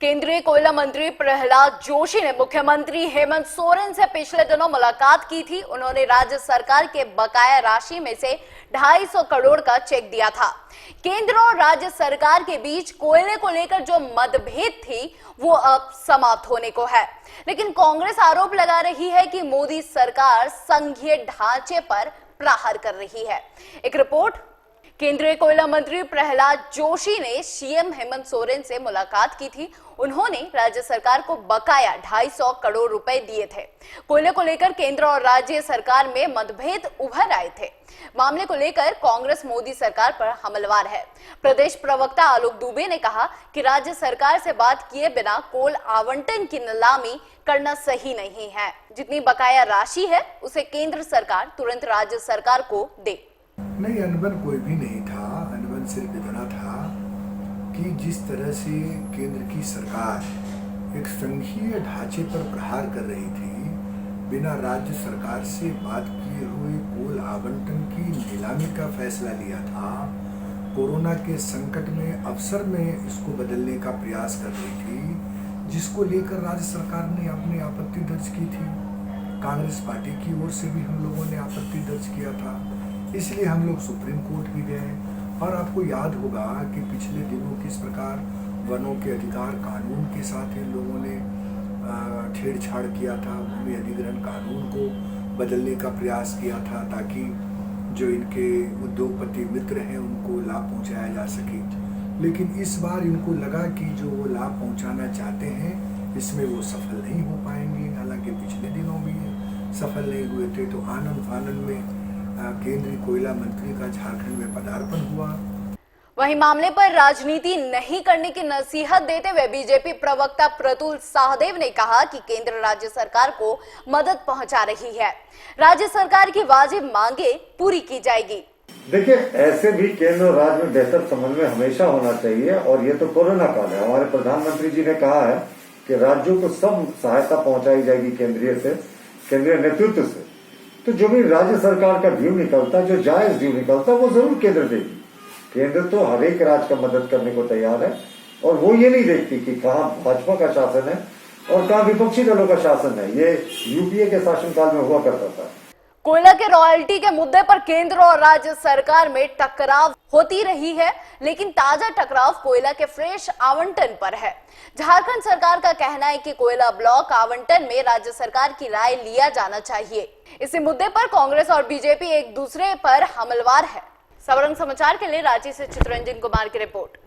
केंद्रीय कोयला मंत्री प्रहलाद जोशी ने मुख्यमंत्री हेमंत सोरेन से पिछले दिनों मुलाकात की थी। उन्होंने राज्य सरकार के बकाया राशि में से 250 करोड़ का चेक दिया था। केंद्र और राज्य सरकार के बीच कोयले को लेकर जो मतभेद थी वो अब समाप्त होने को है, लेकिन कांग्रेस आरोप लगा रही है कि मोदी सरकार संघीय ढांचे पर प्रहार कर रही है। एक रिपोर्ट। केंद्रीय कोयला मंत्री प्रहलाद जोशी ने सीएम हेमंत सोरेन से मुलाकात की थी। उन्होंने राज्य सरकार को बकाया 250 करोड़ रुपए दिए थे। कोयले को लेकर केंद्र और राज्य सरकार में मतभेद उभर आए थे। मामले को लेकर कांग्रेस मोदी सरकार पर हमलावर है। प्रदेश प्रवक्ता आलोक दुबे ने कहा कि राज्य सरकार से बात किए बिना कोल आवंटन की नीलामी करना सही नहीं है। जितनी बकाया राशि है उसे केंद्र सरकार तुरंत राज्य सरकार को दे। नहीं, अनबन कोई भी नहीं था। अनबन सिर्फ इतना था कि जिस तरह से केंद्र की सरकार एक संघीय ढांचे पर प्रहार कर रही थी, बिना राज्य सरकार से बात किए हुए कोल आवंटन की नीलामी का फैसला लिया था, कोरोना के संकट में अवसर में इसको बदलने का प्रयास कर रही थी, जिसको लेकर राज्य सरकार ने अपनी आपत्ति दर्ज की थी। कांग्रेस पार्टी की ओर से भी हम लोगों ने आपत्ति दर्ज किया था। इसलिए हम लोग सुप्रीम कोर्ट भी गए। और आपको याद होगा कि पिछले दिनों किस प्रकार वनों के अधिकार कानून के साथ इन लोगों ने छेड़छाड़ किया था, भूमि अधिग्रहण कानून को बदलने का प्रयास किया था ताकि जो इनके उद्योगपति मित्र हैं उनको लाभ पहुंचाया जा सके। लेकिन इस बार इनको लगा कि जो वो लाभ पहुंचाना चाहते हैं इसमें वो सफल नहीं हो पाएंगे। हालांकि पिछले दिनों भी सफल नहीं हुए थे। तो आनंद फानंद में केंद्रीय कोयला मंत्री का झारखंड में पदार्पण हुआ। वहीं मामले पर राजनीति नहीं करने की नसीहत देते हुए बीजेपी प्रवक्ता प्रतुल सहदेव ने कहा कि केंद्र राज्य सरकार को मदद पहुंचा रही है। राज्य सरकार की वाजिब मांगे पूरी की जाएगी। देखिए, ऐसे भी केंद्र और राज्य में बेहतर समन्वय हमेशा होना चाहिए। और ये तो कोरोना काल है। हमारे प्रधानमंत्री जी ने कहा है कि राज्यों को सब सहायता पहुंचाई जाएगी केंद्रीय नेतृत्व से। तो जो भी राज्य सरकार का ड्यू निकलता, जो जायज ड्यू निकलता, वो जरूर केंद्र देगी। केंद्र तो हर एक राज्य का मदद करने को तैयार है। और वो ये नहीं देखती कि कहाँ भाजपा का शासन है और कहाँ विपक्षी दलों का शासन है। ये यूपीए के शासनकाल में हुआ करता था। कोयला के रॉयल्टी के मुद्दे पर केंद्र और राज्य सरकार में टकराव होती रही है, लेकिन ताजा टकराव कोयला के फ्रेश आवंटन पर है। झारखंड सरकार का कहना है कि कोयला ब्लॉक आवंटन में राज्य सरकार की राय लिया जाना चाहिए। इसी मुद्दे पर कांग्रेस और बीजेपी एक दूसरे पर हमलावर है। सबरंग समाचार के लिए रांची से चितरंजन कुमार की रिपोर्ट।